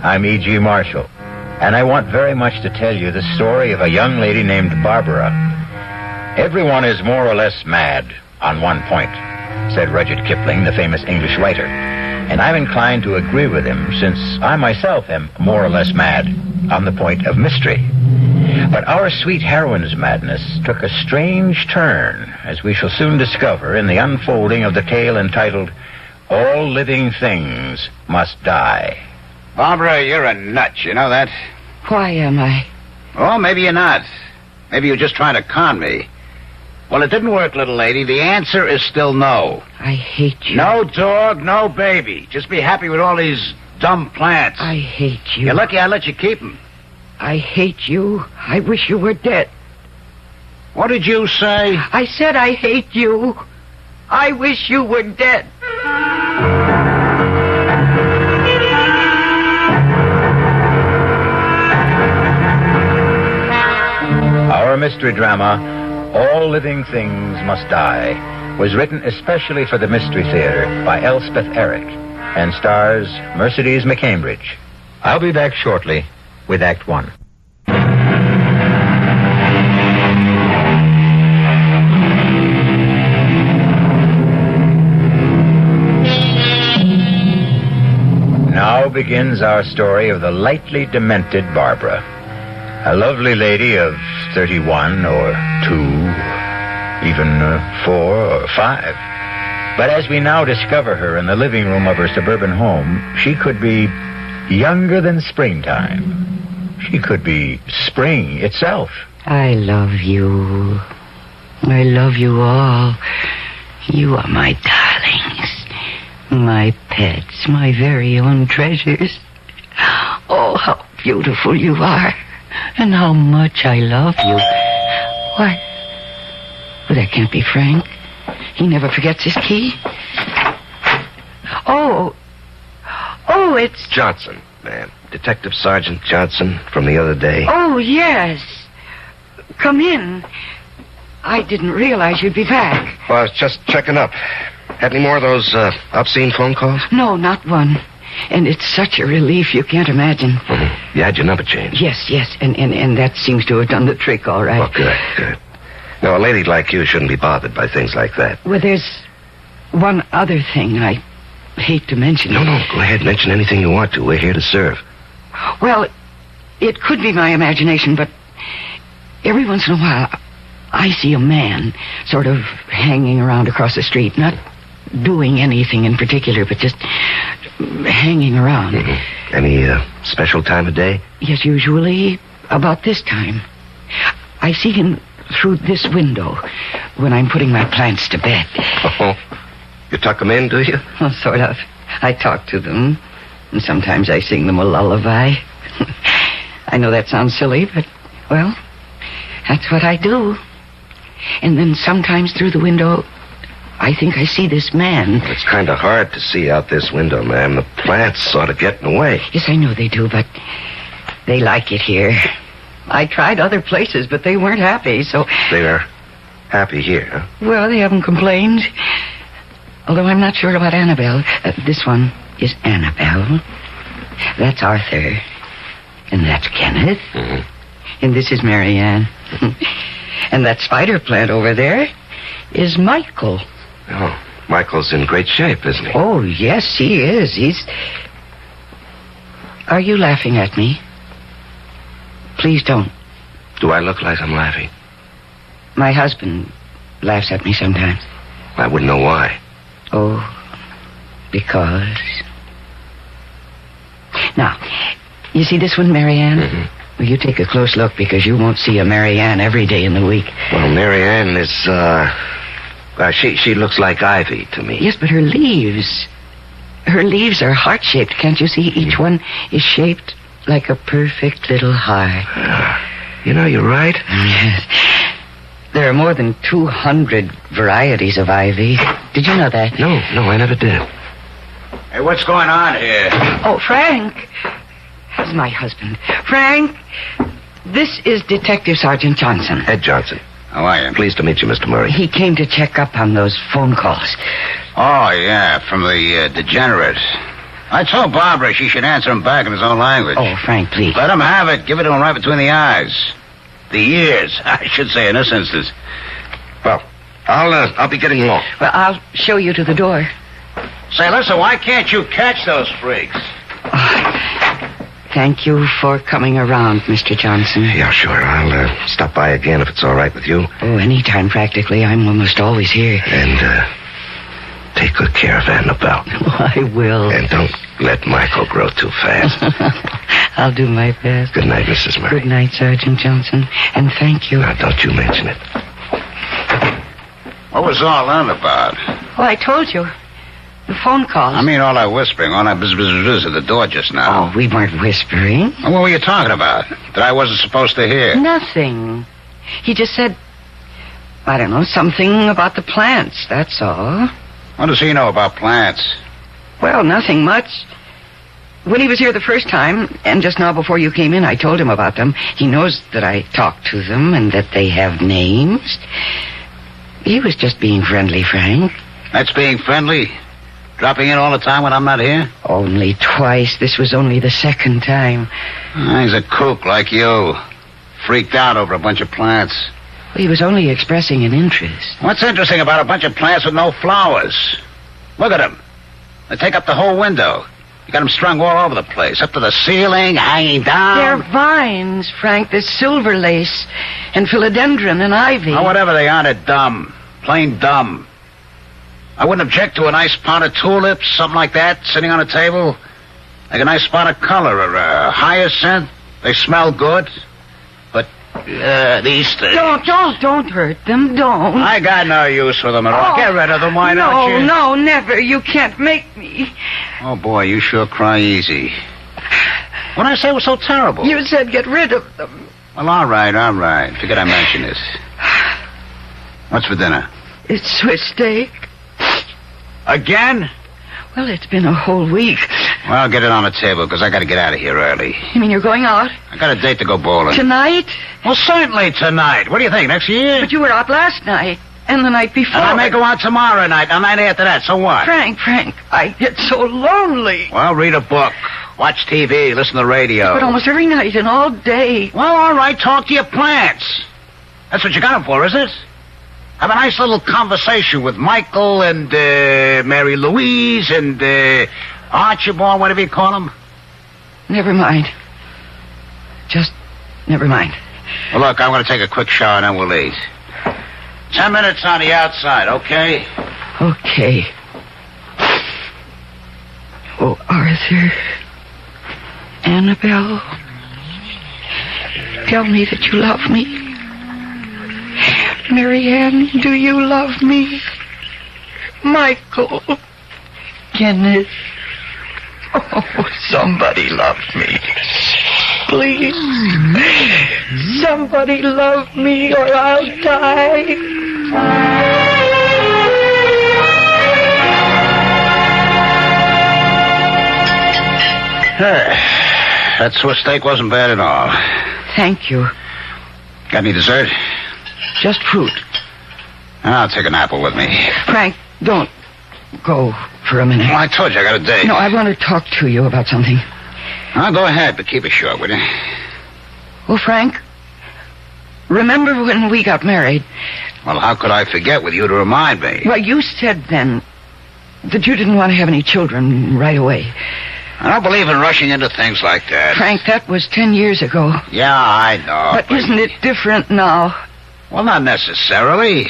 I'm E.G. Marshall, and I want very much to tell you the story of a young lady named Barbara. Everyone is more or less mad on one point, said Rudyard Kipling, the famous English writer. And I'm inclined to agree with him, since I myself am more or less mad on the point of mystery. But our sweet heroine's madness took a strange turn, as we shall soon discover in the unfolding of the tale entitled, All Living Things Must Die. Barbara, you're a nut, you know that? Why am I? Oh, maybe you're not. Maybe you're just trying to con me. Well, it didn't work, little lady. The answer is still no. I hate you. No dog, no baby. Just be happy with all these dumb plants. I hate you. You're lucky I let you keep them. I hate you. I wish you were dead. What did you say? I said I hate you. I wish you were dead. Our mystery drama, All Living Things Must Die, was written especially for the Mystery Theater by Elspeth Eric and stars Mercedes McCambridge. I'll be back shortly with Act One. Now begins our story of the lightly demented Barbara. A lovely lady of 31 or 2, even 4 or 5. But as we now discover her in the living room of her suburban home, she could be younger than springtime. She could be spring itself. I love you. I love you all. You are my darlings, my pets, my very own treasures. Oh, how beautiful you are. And how much I love you. Why? Well, that can't be Frank. He never forgets his key. Oh, it's... Johnson, ma'am. Detective Sergeant Johnson from the other day. Oh, yes. Come in. I didn't realize you'd be back. Well, I was just checking up. Had any more of those obscene phone calls? No, not one. And it's such a relief you can't imagine. Mm-hmm. You had your number changed? Yes, and that seems to have done the trick, all right. Well, good. Now, a lady like you shouldn't be bothered by things like that. Well, there's one other thing I hate to mention. No, go ahead. Mention anything you want to. We're here to serve. Well, it could be my imagination, but every once in a while, I see a man sort of hanging around across the street, not doing anything in particular, but just hanging around. Mm-hmm. Any special time of day? Yes, usually about this time. I see him through this window when I'm putting my plants to bed. Oh, you tuck them in, do you? Well, sort of. I talk to them, and sometimes I sing them a lullaby. I know that sounds silly, but, well, that's what I do. And then sometimes through the window, I think I see this man. It's kind of hard to see out this window, ma'am. The plants sort of get in the way. Yes, I know they do, but they like it here. I tried other places, but they weren't happy, so... They're happy here, huh? Well, they haven't complained. Although I'm not sure about Annabelle. This one is Annabelle. That's Arthur. And that's Kenneth. Mm-hmm. And this is Marianne. And that spider plant over there is Michael. Oh, Michael's in great shape, isn't he? Oh, yes, he is. Are you laughing at me? Please don't. Do I look like I'm laughing? My husband laughs at me sometimes. I wouldn't know why. Oh, because... Now, you see this one, Marianne? Mm-hmm. Well, you take a close look, because you won't see a Marianne every day in the week. Well, Marianne is, she looks like ivy to me. Yes, but her leaves are heart-shaped. Can't you see? Each one is shaped like a perfect little heart. You know, you're right. Yes. There are more than 200 varieties of ivy. Did you know that? No, I never did. Hey, what's going on here? Oh, Frank. That's my husband. Frank, this is Detective Sergeant Johnson. Ed Johnson. How are you? Pleased to meet you, Mr. Murray. He came to check up on those phone calls. Oh, yeah, from the degenerate. I told Barbara she should answer him back in his own language. Oh, Frank, please. Let him have it. Give it to him right between the eyes. The ears, I should say, in this instance. Well, I'll be getting along. Well, I'll show you to the door. Say, listen, why can't you catch those freaks? Thank you for coming around, Mr. Johnson. Yeah, sure. I'll stop by again if it's all right with you. Oh, anytime, practically. I'm almost always here. And, take good care of Annabelle. Oh, I will. And don't let Michael grow too fast. I'll do my best. Good night, Mrs. Murray. Good night, Sergeant Johnson. And thank you. Now, don't you mention it. What was all that about? Oh, I told you. The phone calls. I mean, all that whispering, all that bzz at the door just now. Oh, we weren't whispering. What were you talking about that I wasn't supposed to hear? Nothing. He just said, I don't know, something about the plants, that's all. What does he know about plants? Well, nothing much. When he was here the first time, and just now before you came in, I told him about them. He knows that I talked to them and that they have names. He was just being friendly, Frank. That's being friendly? Dropping in all the time when I'm not here? Only twice. This was only the second time. He's a kook like you. Freaked out over a bunch of plants. He was only expressing an interest. What's interesting about a bunch of plants with no flowers? Look at them. They take up the whole window. You got them strung all over the place, up to the ceiling, hanging down. They're vines, Frank. There's silver lace and philodendron and ivy. Oh, whatever they are, they're dumb. Plain dumb. I wouldn't object to a nice pot of tulips, something like that, sitting on a table. Like a nice spot of color or a hyacinth. They smell good. But, these things... Don't hurt them, don't. I got no use for them at all. Get rid of them, why don't you? No, never. You can't make me. Oh, boy, you sure cry easy. What did I say was so terrible? You said get rid of them. Well, all right. Figured I mentioned this. What's for dinner? It's Swiss steak. Again? Well, it's been a whole week. Well, get it on the table, because I got to get out of here early. You mean you're going out? I got a date to go bowling. Tonight? Well, certainly tonight. What do you think, next year? But you were out last night, and the night before. And I may go out tomorrow night, and the night after that, so what? Frank, I get so lonely. Well, read a book, watch TV, listen to the radio. But almost every night and all day. Well, all right, talk to your plants. That's what you got them for, is it? Have a nice little conversation with Michael and Mary Louise and Archibald, whatever you call them. Never mind. Just never mind. Well, look, I'm going to take a quick shower and then we'll eat. 10 minutes on the outside, okay? Okay. Oh, Arthur. Annabelle. Tell me that you love me. Marianne, do you love me? Michael. Kenneth. Oh, somebody love me. Please. Somebody love me or I'll die. That Swiss steak wasn't bad at all. Thank you. Got any dessert? Just fruit. I'll take an apple with me. Frank, don't go for a minute. Well, I told you I got a date. No, I want to talk to you about something. I'll go ahead, but keep it short, will you? Well, Frank, remember when we got married? Well, how could I forget with you to remind me? Well, you said then that you didn't want to have any children right away. I don't believe in rushing into things like that. Frank, that was 10 years ago. Yeah, I know. But isn't it different now? Well, not necessarily.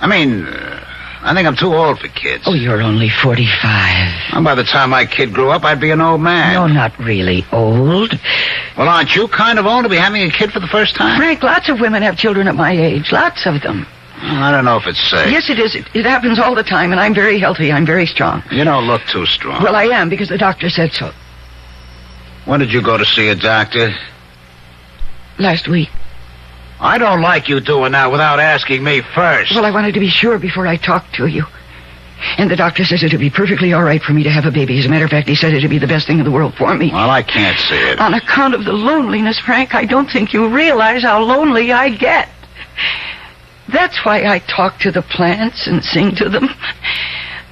I mean, I think I'm too old for kids. Oh, you're only 45. And by the time my kid grew up, I'd be an old man. No, not really old. Well, aren't you kind of old to be having a kid for the first time? Frank, lots of women have children at my age. Lots of them. Well, I don't know if it's safe. Yes, it is. It happens all the time, and I'm very healthy. I'm very strong. You don't look too strong. Well, I am, because the doctor said so. When did you go to see a doctor? Last week. I don't like you doing that without asking me first. Well, I wanted to be sure before I talked to you. And the doctor says it'd be perfectly all right for me to have a baby. As a matter of fact, he said it'd be the best thing in the world for me. Well, I can't see it. On account of the loneliness, Frank, I don't think you realize how lonely I get. That's why I talk to the plants and sing to them.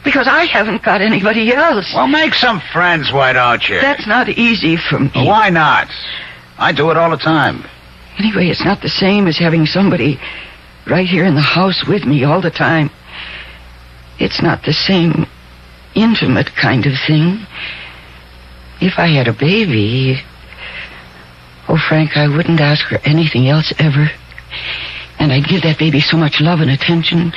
Because I haven't got anybody else. Well, make some friends, why don't you? That's not easy for me. Well, why not? I do it all the time. Anyway, it's not the same as having somebody right here in the house with me all the time. It's not the same intimate kind of thing. If I had a baby... Oh, Frank, I wouldn't ask for anything else ever. And I'd give that baby so much love and attention.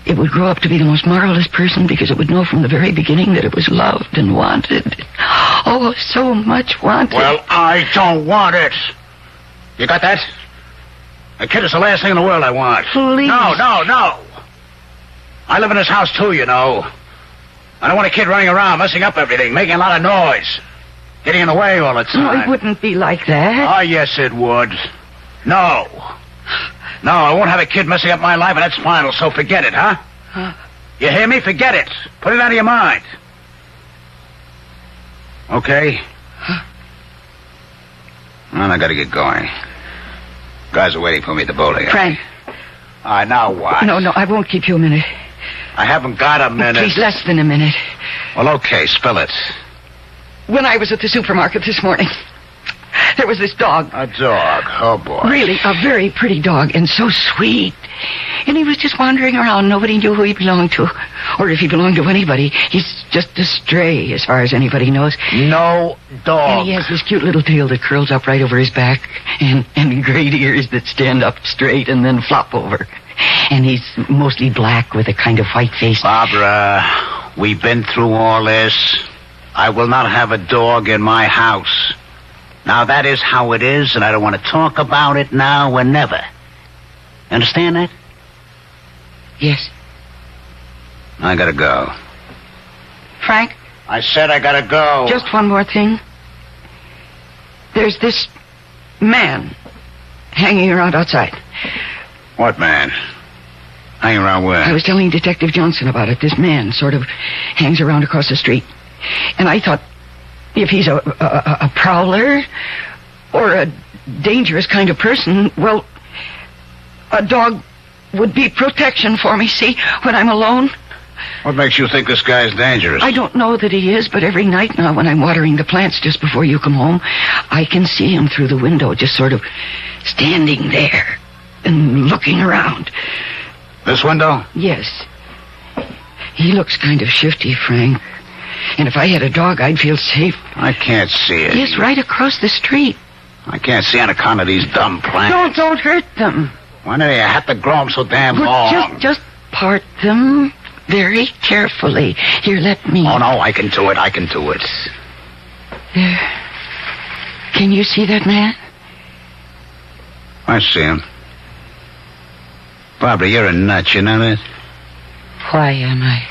It would grow up to be the most marvelous person because it would know from the very beginning that it was loved and wanted. Oh, so much wanted. Well, I don't want it. You got that? A kid is the last thing in the world I want. Please. No. I live in this house, too, you know. I don't want a kid running around, messing up everything, making a lot of noise. Getting in the way all the time. No, it wouldn't be like that. Oh, yes, it would. No, I won't have a kid messing up my life, and that's final, so forget it, huh? You hear me? Forget it. Put it out of your mind. Okay? Well, I gotta get going. Guys are waiting for me at the bowling alley. Frank. All right, now what? No, I won't keep you a minute. I haven't got a minute. Please, less than a minute. Well, okay, spill it. When I was at the supermarket this morning, there was this dog. A dog? Oh, boy. Really, a very pretty dog, and so sweet. And he was just wandering around. Nobody knew who he belonged to, or if he belonged to anybody. He's just a stray, as far as anybody knows. No dog. And he has this cute little tail that curls up right over his back, and great ears that stand up straight and then flop over. And he's mostly black with a kind of white face. Barbara, we've been through all this. I will not have a dog in my house. Now, that is how it is, and I don't want to talk about it now or never. Understand that? Yes. I gotta go. Frank? I said I gotta go. Just one more thing. There's this man hanging around outside. What man? Hanging around where? I was telling Detective Johnson about it. This man sort of hangs around across the street. And I thought, if he's a prowler or a dangerous kind of person, well, a dog would be protection for me, see, when I'm alone. What makes you think this guy's dangerous? I don't know that he is, but every night now when I'm watering the plants just before you come home, I can see him through the window, just sort of standing there and looking around. This window? Yes. He looks kind of shifty, Frank. And if I had a dog, I'd feel safe. I can't see it. He's right across the street. I can't see on account of these dumb plants. Don't hurt them. Why do you have to grow them so damn long? Just part them very carefully. Here, let me. Oh, no, I can do it. There. Can you see that man? I see him. Barbara, you're a nut, you know that? Why am I?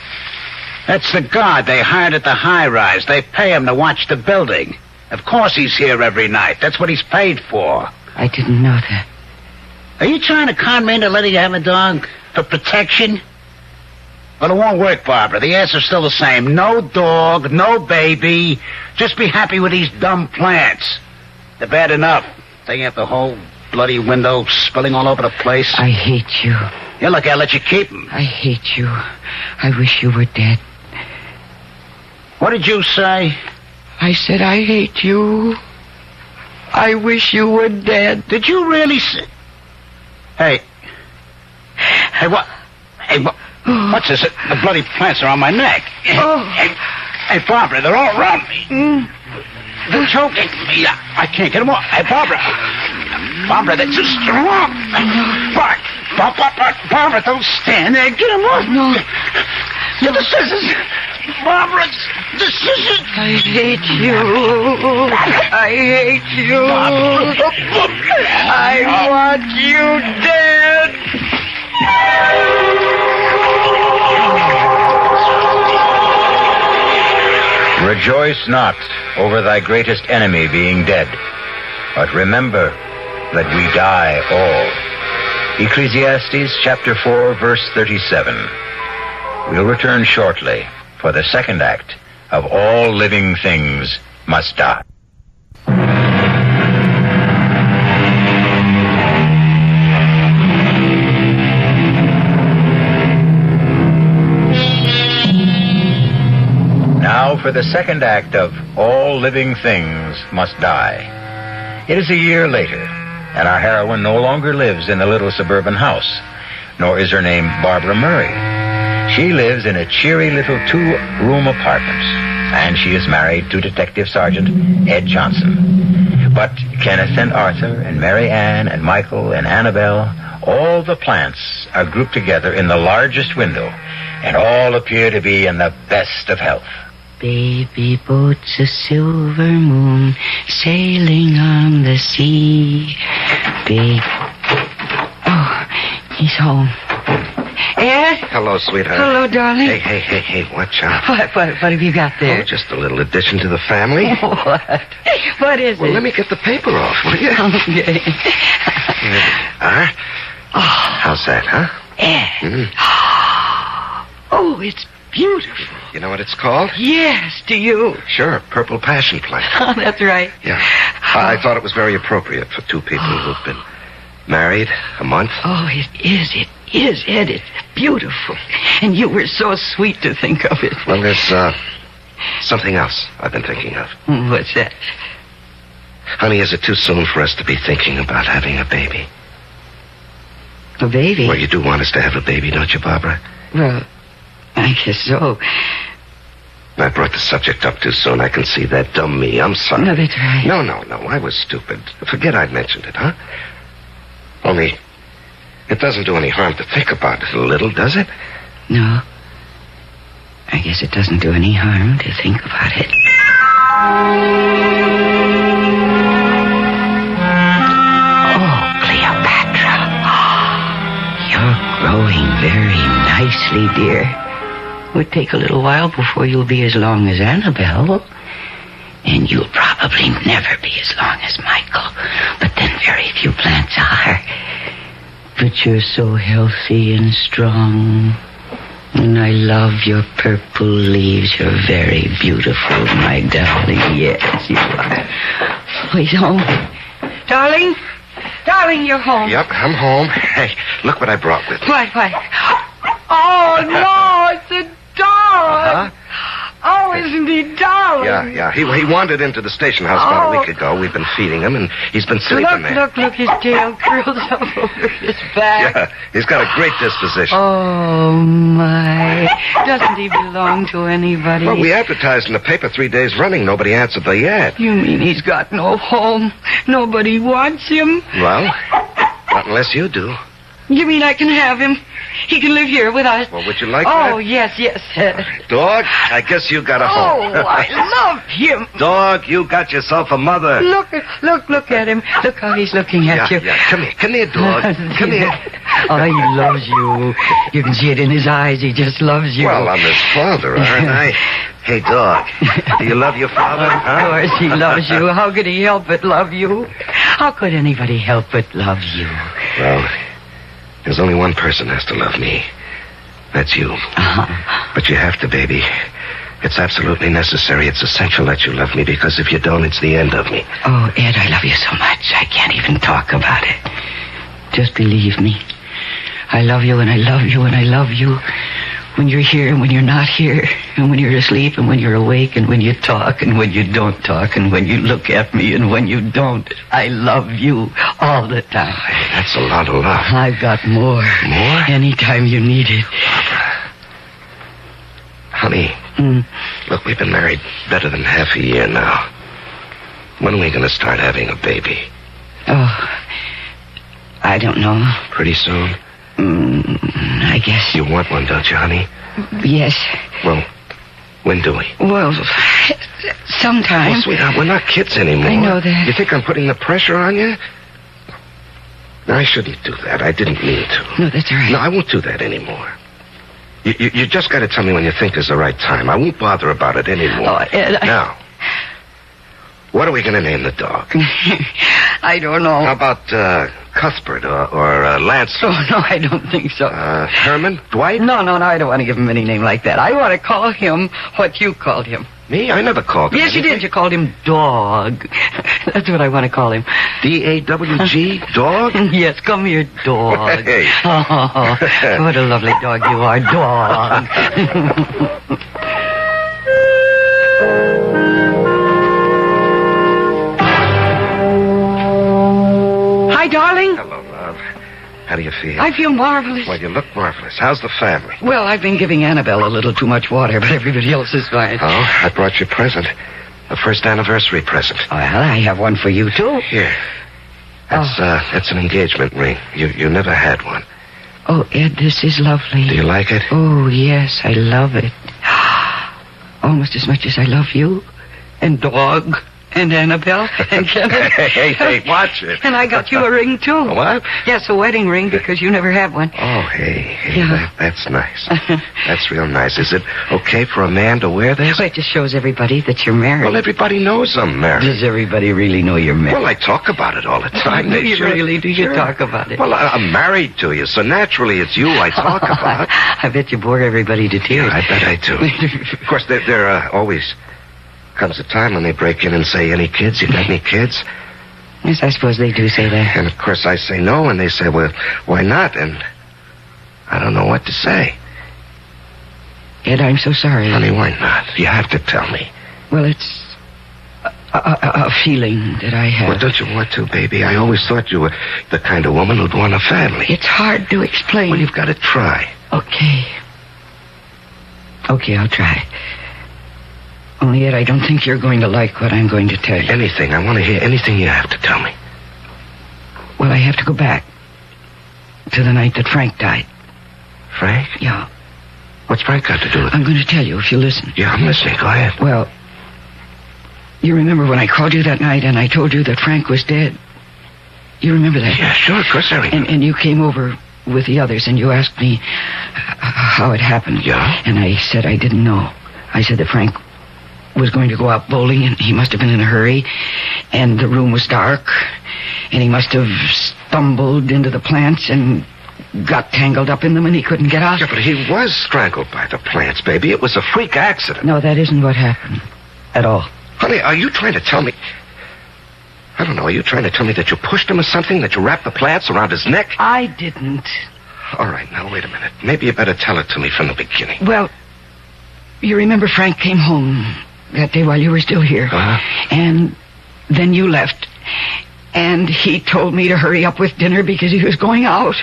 That's the guard they hired at the high-rise. They pay him to watch the building. Of course he's here every night. That's what he's paid for. I didn't know that. Are you trying to con me into letting you have a dog? For protection? Well, it won't work, Barbara. The answer's still the same. No dog, no baby. Just be happy with these dumb plants. They're bad enough. Taking out the whole bloody window, spilling all over the place. I hate you. Yeah, look, I'll let you keep them. I hate you. I wish you were dead. What did you say? I said I hate you. I wish you were dead. Did you really say... Hey, what? What's this? The bloody plants are on my neck. Hey, Barbara, they're all around me. They're choking me. I can't get them off. Hey, Barbara, they're too strong. Barbara, don't stand there. Get them off. No. Get the scissors. Barbara, the scissors. I hate you. I hate you. I want you dead. Rejoice not over thy greatest enemy being dead, but remember that we die all. Ecclesiastes chapter 4, verse 37. We'll return shortly, for the second act of All Living Things Must Die. for the second act of All Living Things Must Die. It is a year later, and our heroine no longer lives in the little suburban house, nor is her name Barbara Murray. She lives in a cheery little 2-room apartment, and she is married to Detective Sergeant Ed Johnson. But Kenneth and Arthur and Mary Ann and Michael and Annabelle, all the plants are grouped together in the largest window, and all appear to be in the best of health. Baby boat's a silver moon sailing on the sea. Oh, he's home. Ed? Hello, sweetheart. Hello, darling. Hey, watch out. What have you got there? Oh, just a little addition to the family. What? What is Well, it? let me get the paper off, will you? Okay. How's that, huh? Ed. Oh, it's beautiful. You know what it's called? Yes, do you? Sure, purple passion plant. Oh, that's right. Yeah. I thought it was very appropriate for two people who've been married a month. Oh, it is, Ed. It's beautiful. And you were so sweet to think of it. Well, there's something else I've been thinking of. What's that? Honey, is it too soon for us to be thinking about having a baby? A baby? Well, you do want us to have a baby, don't you, Barbara? Well, I guess so. I brought the subject up too soon. I can see that. Dumb me. I'm sorry. No, that's right. No. I was stupid. Forget I mentioned it, huh? Only, it doesn't do any harm to think about it a little, does it? No. I guess it doesn't do any harm to think about it. Oh, Cleopatra. You're growing very nicely, dear. Would take a little while before you'll be as long as Annabelle. And you'll probably never be as long as Michael. But then very few plants are. But you're so healthy and strong. And I love your purple leaves. You're very beautiful, my darling. Yes, you are. Oh, he's home. Darling? Darling, you're home. Yep, I'm home. Hey, look what I brought with me. What? Oh, no, it's a dog. Uh-huh. Oh, isn't he darling? Yeah. He wandered into the station house about a week ago. We've been feeding him, and he's been sleeping there. Look, his tail curls up over his back. Yeah, he's got a great disposition. Oh, my. Doesn't he belong to anybody? Well, we advertised in the paper 3 days running. Nobody answered the ad. You mean he's got no home? Nobody wants him? Well, not unless you do. You mean I can have him? He can live here with us? Well, would you like that? Oh, yes. Dog, I guess you got a home. Oh, I love him. Dog, you got yourself a mother. Look at him. Look how he's looking at you. Yeah. Come here, dog. Come here. Oh, he loves you. You can see it in his eyes. He just loves you. Well, I'm his father, aren't I? Hey, dog, do you love your father? Of course he loves you. How could he help but love you? How could anybody help but love you? Well, there's only one person has to love me. That's you. Uh-huh. But you have to, baby. It's absolutely necessary. It's essential that you love me, because if you don't, it's the end of me. Oh, Ed, I love you so much. I can't even talk about it. Just believe me. I love you, and I love you, and I love you. When you're here and when you're not here, and when you're asleep and when you're awake, and when you talk and when you don't talk, and when you look at me and when you don't. I love you all the time. Hey, that's a lot of love. I've got more. More? Anytime you need it. Barbara. Honey, look, we've been married better than half a year now. When are we going to start having a baby? Oh, I don't know. Pretty soon? I guess. You want one, don't you, honey? Yes. Well, when do we? Well, sometime. Oh, sweetheart, we're not kids anymore. I know that. You think I'm putting the pressure on you? No, I shouldn't do that. I didn't mean to. No, that's all right. No, I won't do that anymore. You just got to tell me when you think is the right time. I won't bother about it anymore. Oh, Ed, Now, what are we going to name the dog? I don't know. How about Cuthbert or Lance? Oh, no, I don't think so. Herman? Dwight? No, I don't want to give him any name like that. I want to call him what you called him. Me? I never called him Yes, you anything. did. You called him Dog. That's what I want to call him. D-A-W-G? Dog? Yes, come here, Dog. Hey. Oh, what a lovely dog you are, Dog. Hi, darling. Hello, love. How do you feel? I feel marvelous. Well, you look marvelous. How's the family? Well, I've been giving Annabelle a little too much water, but everybody else is fine. Oh, I brought you a present. The first anniversary present. Well, I have one for you, too. Here. That's an engagement ring. You never had one. Oh, Ed, this is lovely. Do you like it? Oh, yes, I love it. Almost as much as I love you. And Dog. And Annabelle. And Kenneth. hey, watch it. And I got you a ring, too. A what? Yes, a wedding ring, because you never had one. Oh, hey, Yeah. that's nice. That's real nice. Is it okay for a man to wear this? Well, it just shows everybody that you're married. Well, everybody knows I'm married. Does everybody really know you're married? Well, I talk about it all the time. Do you really? Do you Sure. talk about it? Well, I'm married to you, so naturally it's you I talk about. I bet you bore everybody to tears. Yeah, I bet I do. Of course, there always comes a time when they break in and say, any kids? You got any kids? Yes, I suppose they do say that. And, of course, I say no, and they say, well, why not? And I don't know what to say. Ed, I'm so sorry. Honey, why not? You have to tell me. Well, it's a feeling that I have. Well, don't you want to, baby? I always thought you were the kind of woman who'd want a family. It's hard to explain. Well, you've got to try. Okay, I'll try. Only yet I don't think you're going to like what I'm going to tell you. Anything. I want to hear anything you have to tell me. Well, I have to go back to the night that Frank died. Frank? Yeah. What's Frank got to do with it? I'm going to tell you if you listen. Yeah, I'm listening. Go ahead. Well, you remember when I called you that night and I told you that Frank was dead? You remember that? Yeah, sure. Of course I remember. And you came over with the others and you asked me how it happened. Yeah? And I said I didn't know. I said that Frank was going to go out bowling and he must have been in a hurry and the room was dark and he must have stumbled into the plants and got tangled up in them and he couldn't get out. Yeah, but he was strangled by the plants, baby. It was a freak accident. No, that isn't what happened at all. Honey, are you trying to tell me... I don't know, are you trying to tell me that you pushed him or something? That you wrapped the plants around his neck? I didn't. All right, now, wait a minute. Maybe you better tell it to me from the beginning. Well, you remember Frank came home that day while you were still here. Uh-huh. And then you left. And he told me to hurry up with dinner because he was going out.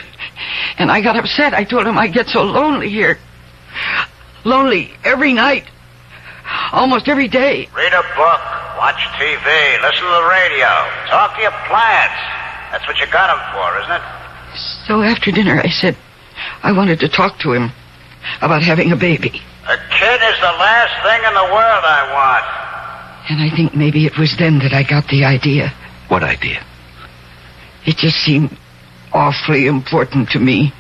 And I got upset. I told him I get so lonely here. Lonely every night. Almost every day. Read a book, watch TV, listen to the radio, talk to your plants. That's what you got them for, isn't it? So after dinner I said I wanted to talk to him about having a baby. A kid is the last thing in the world I want. And I think maybe it was then that I got the idea. What idea? It just seemed awfully important to me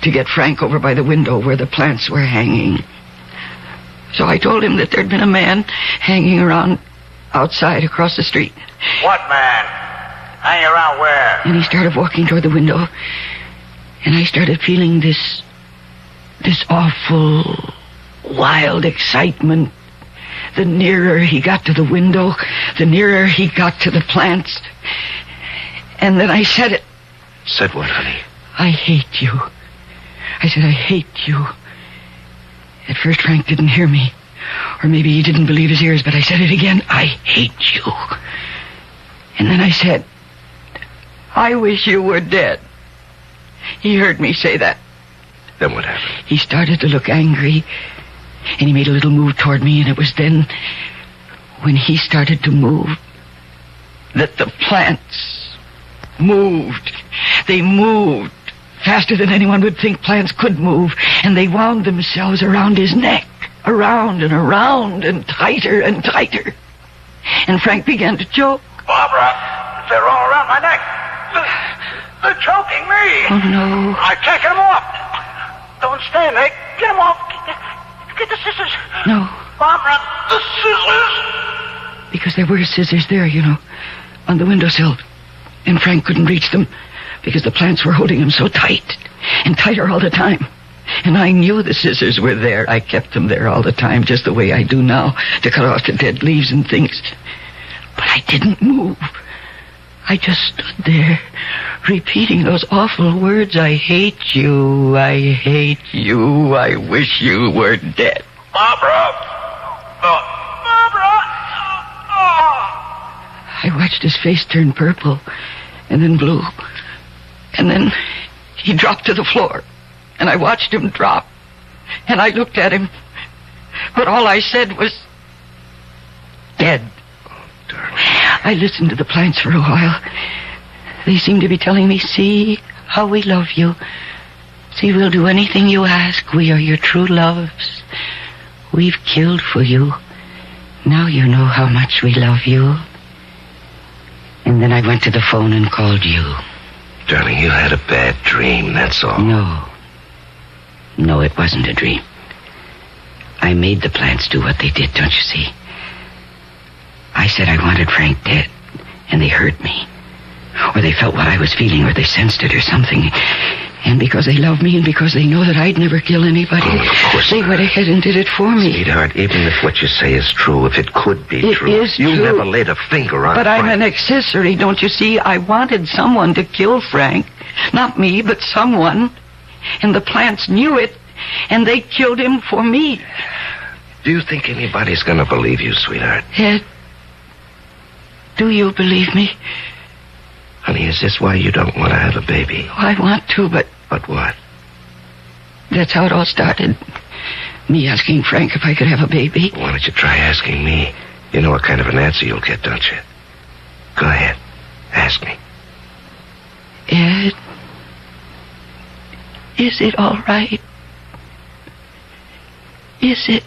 to get Frank over by the window where the plants were hanging. So I told him that there'd been a man hanging around outside across the street. What man? Hanging around where? And he started walking toward the window. And I started feeling this awful, wild excitement. The nearer he got to the window, the nearer he got to the plants. And then I said it. Said what, honey? I hate you. I said, I hate you. At first, Frank didn't hear me. Or maybe he didn't believe his ears, but I said it again. I hate you. And then I said, I wish you were dead. He heard me say that. Then what happened? He started to look angry, and he made a little move toward me, and it was then, when he started to move, that the plants moved. They moved faster than anyone would think plants could move, and they wound themselves around his neck, around and around, and tighter and tighter. And Frank began to choke. Barbara, they're all around my neck. They're choking me. Oh, no. I can't get them off. Don't stand there. Get them off. Get the scissors. No. Barbara, the scissors. Because there were scissors there, you know, on the windowsill. And Frank couldn't reach them because the plants were holding him so tight and tighter all the time. And I knew the scissors were there. I kept them there all the time, just the way I do now, to cut off the dead leaves and things. But I didn't move. I just stood there, repeating those awful words. I hate you, I hate you, I wish you were dead. Barbara. No. I watched his face turn purple and then blue. And then he dropped to the floor. And I watched him drop. And I looked at him. But all I said was, dead. Darling. I listened to the plants for a while. They seemed to be telling me, see how we love you. See, we'll do anything you ask. We are your true loves. We've killed for you. Now you know how much we love you. And then I went to the phone and called you. Darling, you had a bad dream, that's all. No, it wasn't a dream. I made the plants do what they did, don't you see? I said I wanted Frank dead, and they heard me. Or they felt what I was feeling, or they sensed it or something. And because they love me and because they know that I'd never kill anybody, of course they went ahead and did it for me. Sweetheart, even if what you say is true, if it could be It true, is you true. never laid a finger on But Frank. I'm an accessory, don't you see? I wanted someone to kill Frank. Not me, but someone. And the plants knew it, and they killed him for me. Do you think anybody's going to believe you, sweetheart? Ed, do you believe me? Honey, is this why you don't want to have a baby? Oh, I want to, but But what? that's how it all started. Me asking Frank if I could have a baby. Why don't you try asking me? You know what kind of an answer you'll get, don't you? Go ahead. Ask me. Ed, is it all right? Is it?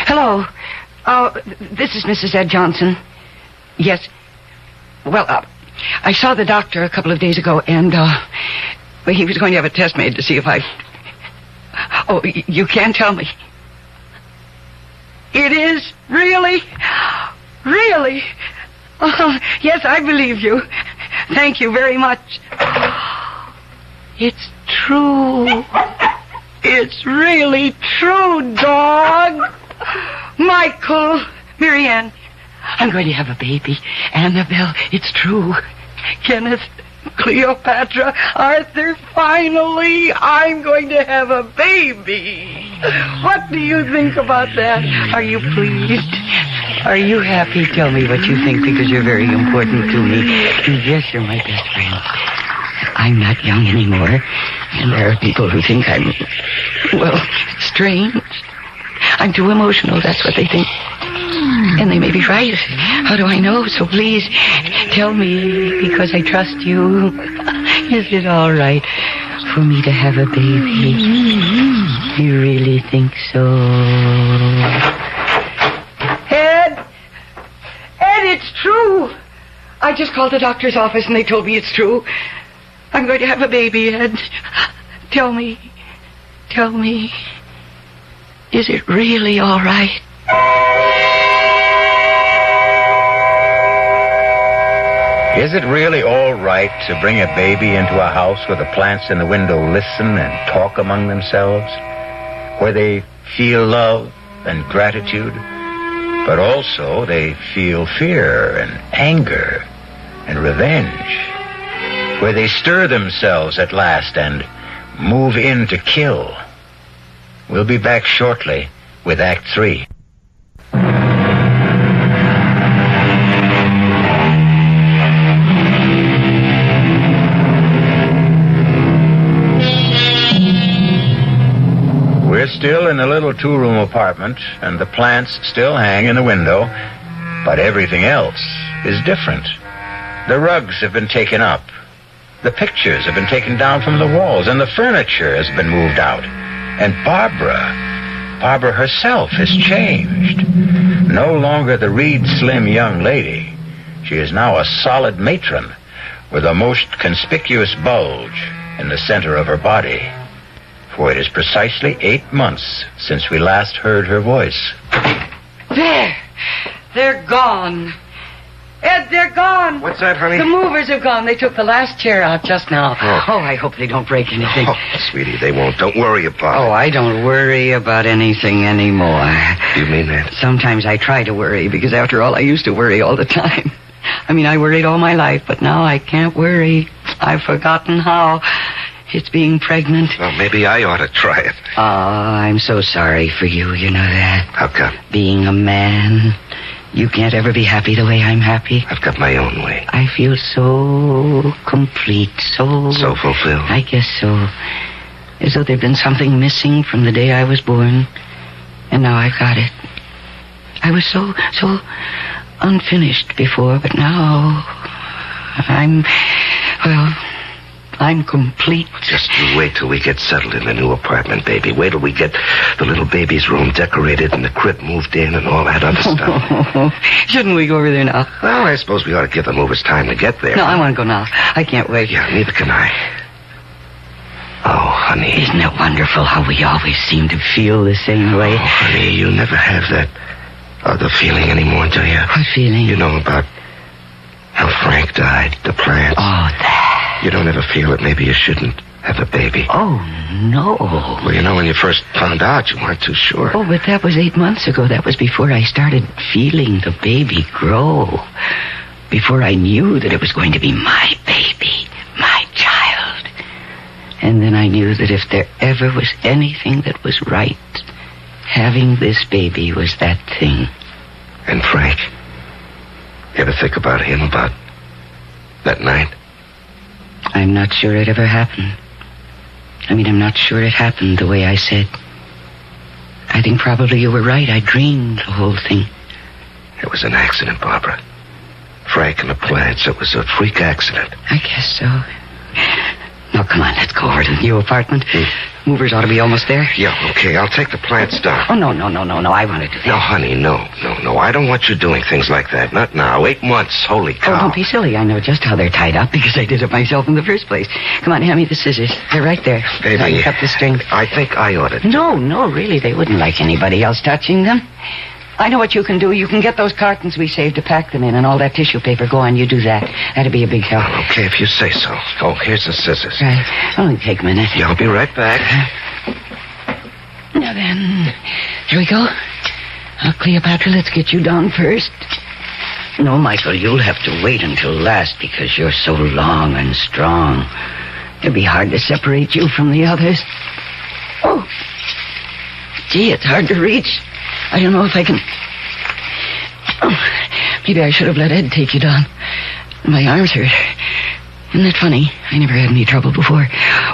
Hello. This is Mrs. Ed Johnson. Yes. Well, I saw the doctor a couple of days ago, and, he was going to have a test made to see if I... Oh, you can tell me. It is? Really? Really? Oh, yes, I believe you. Thank you very much. It's true. It's really true, dog. Michael, Marianne, I'm going to have a baby. Annabelle, it's true. Kenneth, Cleopatra, Arthur, finally, I'm going to have a baby. What do you think about that? Are you pleased? Are you happy? Tell me what you think, because you're very important to me. Yes, you're my best friend. I'm not young anymore, and there are people who think I'm, well, strange. I'm too emotional, that's what they think. And they may be right. How do I know? So please, tell me, because I trust you. Is it all right for me to have a baby? You really think so? Ed! Ed, it's true! I just called the doctor's office and they told me it's true. I'm going to have a baby, Ed. Tell me. Is it really all right? Is it really all right to bring a baby into a house where the plants in the window listen and talk among themselves? Where they feel love and gratitude, but also they feel fear and anger and revenge? Where they stir themselves at last and move in to kill? We'll be back shortly with Act 3. We're still in the little two-room apartment, and the plants still hang in the window, but everything else is different. The rugs have been taken up. The pictures have been taken down from the walls, and the furniture has been moved out. And Barbara herself has changed. No longer the Reed Slim young lady. She is now a solid matron with a most conspicuous bulge in the center of her body. For it is precisely 8 months since we last heard her voice. There! They're gone. Ed, they're gone. What's that, honey? The movers have gone. They took the last chair out just now. Oh, I hope they don't break anything. Oh, sweetie, they won't. Don't worry about Oh, it. I don't worry about anything anymore. You mean that? Sometimes I try to worry, because after all, I used to worry all the time. I mean, I worried all my life, but now I can't worry. I've forgotten how. It's being pregnant. Well, maybe I ought to try it. Oh, I'm so sorry for you, you know that. How come? Being a man, you can't ever be happy the way I'm happy. I've got my own way. I feel so complete, so... So fulfilled? I guess so. As though there'd been something missing from the day I was born. And now I've got it. I was so unfinished before, but now I'm complete. Just you wait till we get settled in the new apartment, baby. Wait till we get the little baby's room decorated and the crib moved in and all that other stuff. Shouldn't we go over there now? Well, I suppose we ought to give the movers time to get there. No, I want to go now. I can't wait. Yeah, neither can I. Oh, honey. Isn't it wonderful how we always seem to feel the same way? Oh, honey, you never have that other feeling anymore, do you? What feeling? You know about how Frank died, the plants. Oh, that. You don't ever feel that maybe you shouldn't have a baby? Oh, no. Well, you know, when you first found out, you weren't too sure. Oh, but that was 8 months ago. That was before I started feeling the baby grow. Before I knew that it was going to be my baby, my child. And then I knew that if there ever was anything that was right, having this baby was that thing. And Frank? You ever think about him, about that night? I'm not sure it ever happened. I mean, I'm not sure it happened the way I said. I think probably you were right. I dreamed the whole thing. It was an accident, Barbara. Frank and the plants, it was a freak accident. I guess so. Now, come on, let's go over to the new apartment. Movers ought to be almost there. Yeah, okay, I'll take the plants down. Oh, no, I want to do that. No, honey, no. I don't want you doing things like that. Not now. 8 months, holy cow. Oh, don't be silly. I know just how they're tied up because I did it myself in the first place. Come on, hand me the scissors. They're right there. Baby, now you cut the string. I think I ought to. No, really, they wouldn't like anybody else touching them. I know what you can do. You can get those cartons we saved to pack them in and all that tissue paper. Go on, you do that. That'd be a big help. Well, okay, if you say so. Oh, here's the scissors. Right. Only take a minute. Yeah, I'll be right back. Now then, here we go. Now, Cleopatra, let's get you down first. No, Michael, you'll have to wait until last because you're so long and strong. It'll be hard to separate you from the others. Oh, gee, it's hard to reach. I don't know if I can... Oh, maybe I should have let Ed take you down. My arms hurt. Isn't that funny? I never had any trouble before.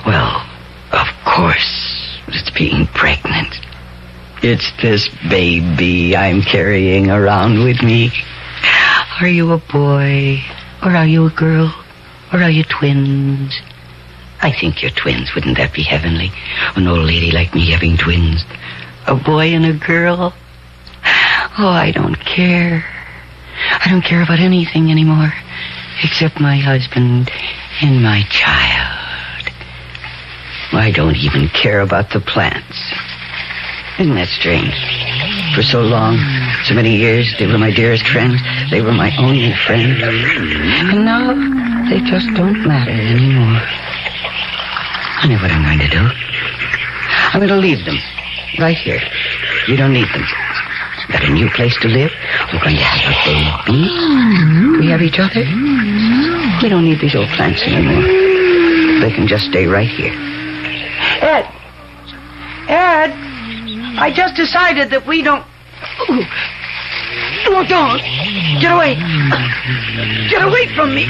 Well, of course, it's being pregnant. It's this baby I'm carrying around with me. Are you a boy? Or are you a girl? Or are you twins? I think you're twins. Wouldn't that be heavenly? An old lady like me having twins. A boy and a girl? Oh, I don't care. I don't care about anything anymore. Except my husband and my child. I don't even care about the plants. Isn't that strange? For so long, so many years, they were my dearest friends. They were my only friends. And now, they just don't matter anymore. I know what I'm going to do. I'm going to leave them. Right here. You don't need them. Got a new place to live. We're going to have a baby. We have each other. We don't need these old plants anymore. They can just stay right here. Ed! I just decided that we don't... Oh, don't! Get away! Get away from me!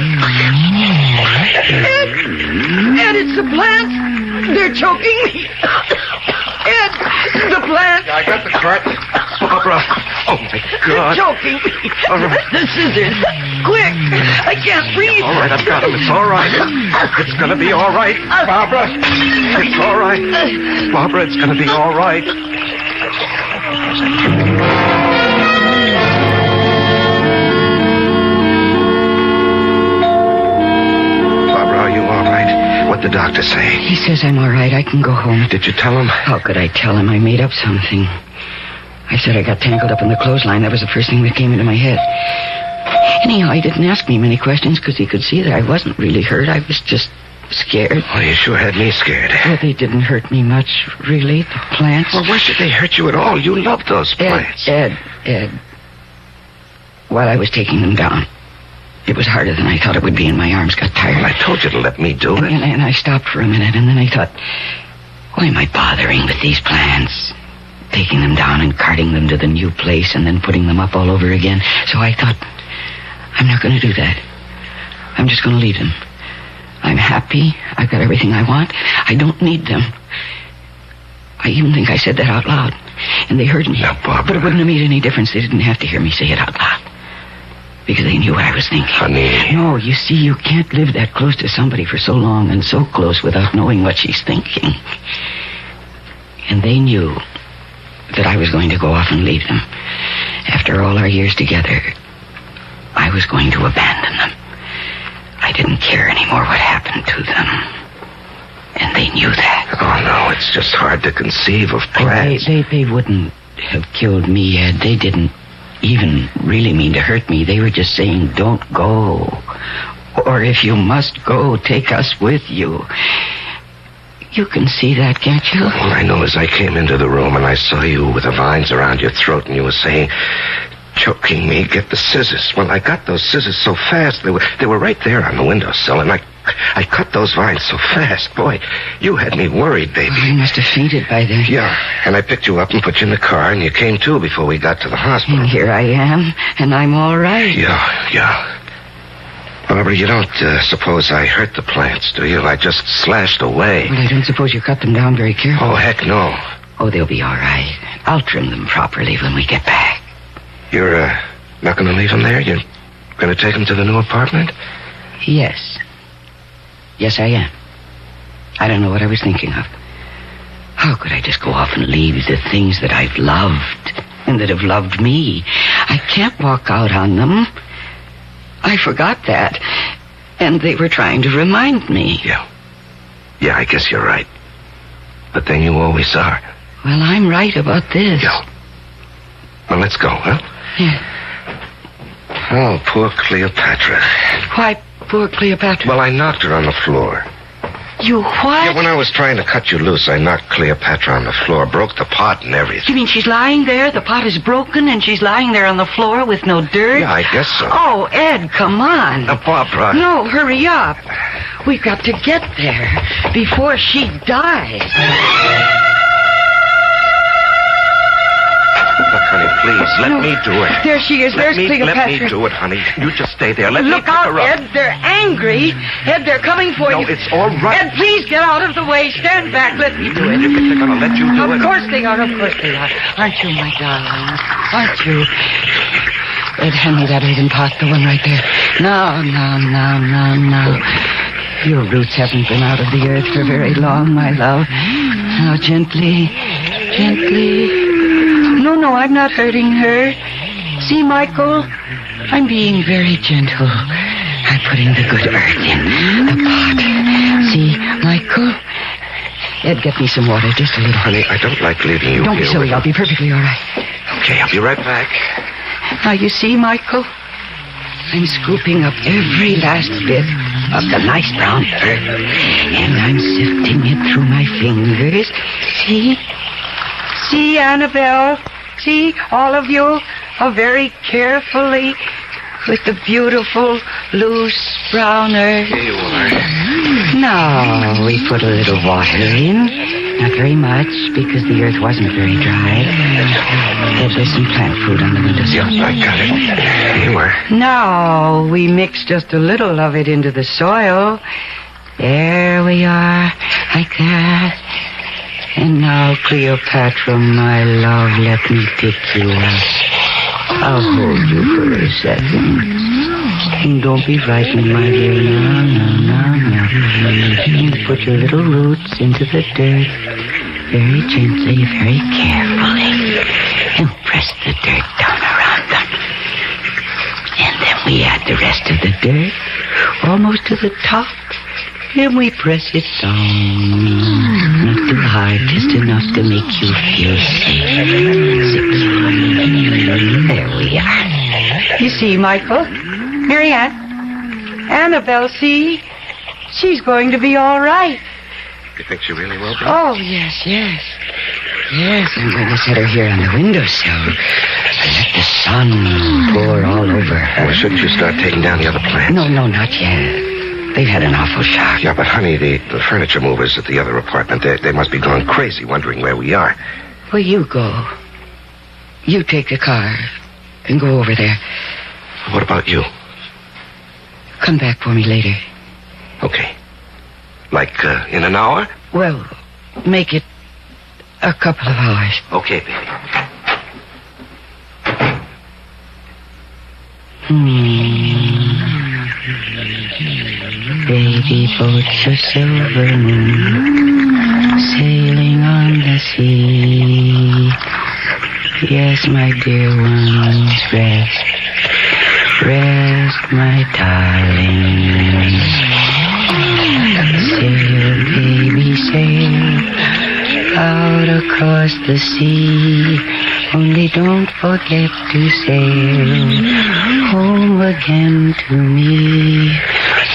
Ed, it's the plants! They're choking me! Ed, the plants! I got the cart. Barbara! Oh, my God. They're choking me! All right. The scissors! Quick! I can't breathe! All right, I've got him. It's all right. It's gonna be all right, Barbara. It's all right. Barbara, it's gonna be all right. Barbara, are you all right? What'd the doctor say? He says I'm all right. I can go home. Did you tell him? How could I tell him? I made up something. I said I got tangled up in the clothesline. That was the first thing that came into my head. Anyhow, he didn't ask me many questions because he could see that I wasn't really hurt. I was just scared. Oh, you sure had me scared. Well, they didn't hurt me much, really, the plants. Well, why should they hurt you at all? You love those plants. Ed. While I was taking them down, It was harder than I thought it would be, and my arms got tired. Well, I told you to let me do it. And I stopped for a minute, and then I thought, why am I bothering with these plants? Taking them down and carting them to the new place and then putting them up all over again. So I thought, I'm not going to do that. I'm just going to leave them. I'm happy. I've got everything I want. I don't need them. I even think I said that out loud. And they heard me. Now, Barbara. But it wouldn't have made any difference. They didn't have to hear me say it out loud. Because they knew what I was thinking. Honey. No, you see, you can't live that close to somebody for so long and so close without knowing what she's thinking. And they knew that I was going to go off and leave them. After all our years together, I was going to abandon them. I didn't care anymore what happened to them. And they knew that. Oh, no, it's just hard to conceive of plans. They wouldn't have killed me, Ed. They didn't even really mean to hurt me. They were just saying, don't go. Or if you must go, take us with you. You can see that, can't you? All I know is I came into the room and I saw you with the vines around your throat and you were saying, choking me, get the scissors. Well, I got those scissors so fast, they were right there on the windowsill, and I cut those vines so fast. Boy, you had me worried, baby. Oh, you must have fainted by then. Yeah, and I picked you up and put you in the car, and you came to before we got to the hospital. And here I am, and I'm all right. Yeah. Barbara, you don't suppose I hurt the plants, do you? I just slashed away. Well, I don't suppose you cut them down very carefully. Oh, heck no. Oh, they'll be all right. I'll trim them properly when we get back. You're not going to leave them there? You're going to take them to the new apartment? Yes. Yes, I am. I don't know what I was thinking of. How could I just go off and leave the things that I've loved and that have loved me? I can't walk out on them. I forgot that. And they were trying to remind me. Yeah, I guess you're right. But then you always are. Well, I'm right about this. Yeah. Well, let's go, huh? Yeah. Oh, poor Cleopatra. Why, poor Cleopatra? Well, I knocked her on the floor. You what? Yeah, when I was trying to cut you loose, I knocked Cleopatra on the floor, broke the pot and everything. You mean she's lying there? The pot is broken and she's lying there on the floor with no dirt? Yeah, I guess so. Oh, Ed, come on. Now, Barbara. No, hurry up. We've got to get there before she dies. Look, honey, please, let me do it. There she is. There's Cleopatra. Let me do it, honey. You just stay there. Let me Look pick out, her up. Ed. They're angry. Ed, they're coming for you. No, it's all right. Ed, please get out of the way. Stand back. Let me do it. You think they're going to let you do it? Of course they are. Of course they are. Aren't you, my darling? Aren't you? Ed, hand me that earthen pot, the one right there. No. Your roots haven't been out of the earth for very long, my love. Now, gently. No, I'm not hurting her. See, Michael? I'm being very gentle. I'm putting the good earth in the pot. See, Michael? Ed, get me some water, just a little. Honey, I don't like leaving you Don't here. be silly. I'll be perfectly all right. Okay, I'll be right back. Now, you see, Michael? I'm scooping up every last bit of the nice brown earth, and I'm sifting it through my fingers. See, Annabelle? See, all of you are very carefully with the beautiful, loose brown earth. Here you are. Now, we put a little water in. Not very much, because the earth wasn't very dry. There's some plant food on the windowsill. Yeah, I got it. Here you are. Now, we mix just a little of it into the soil. There we are, like that. And now, Cleopatra, my love, let me pick you up. I'll hold you for a second. And don't be frightened, my dear. No. And put your little roots into the dirt. Very gently, very carefully. And press the dirt down around them. And then we add the rest of the dirt, almost to the top. And we press it down. Not too hard, just enough to make you feel safe. Secure. There we are. You see, Michael? Marianne? Annabelle, see? She's going to be all right. You think she really will be? Oh, yes. Yes, I'm going to set her here on the windowsill. Let the sun pour all over her. Well, shouldn't you start taking down the other plants? No, not yet. They've had an awful shock. Yeah, but honey, the furniture movers at the other apartment, they must be going crazy wondering where we are. Well, you go. You take the car and go over there. What about you? Come back for me later. Okay. Like, in an hour? Well, make it a couple of hours. Okay, baby. Baby boats of silver moon sailing on the sea. Yes, my dear ones, rest, rest, my darling. Sail, baby, sail out across the sea. Only don't forget to sail home again to me.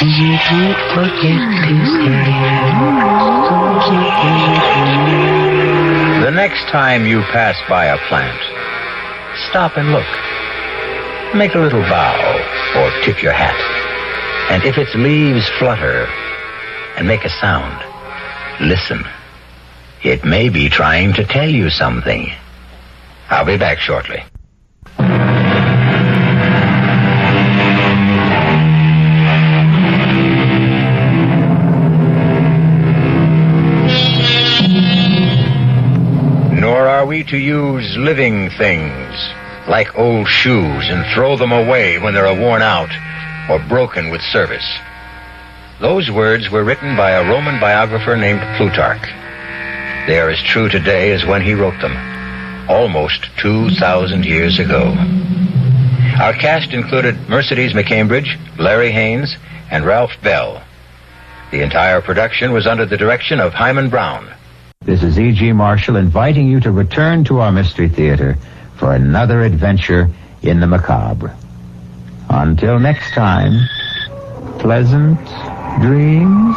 Only don't forget to sail home again to me. The next time you pass by a plant, stop and look. Make a little bow or tip your hat. And if its leaves flutter and make a sound, listen. It may be trying to tell you something. I'll be back shortly. Nor are we to use living things like old shoes and throw them away when they're worn out or broken with service. Those words were written by a Roman biographer named Plutarch. They are as true today as when he wrote them, almost 2,000 years ago. Our cast included Mercedes McCambridge, Larry Haines, and Ralph Bell. The entire production was under the direction of Hyman Brown. This is E.G. Marshall inviting you to return to our Mystery Theater for another adventure in the macabre. Until next time, pleasant dreams.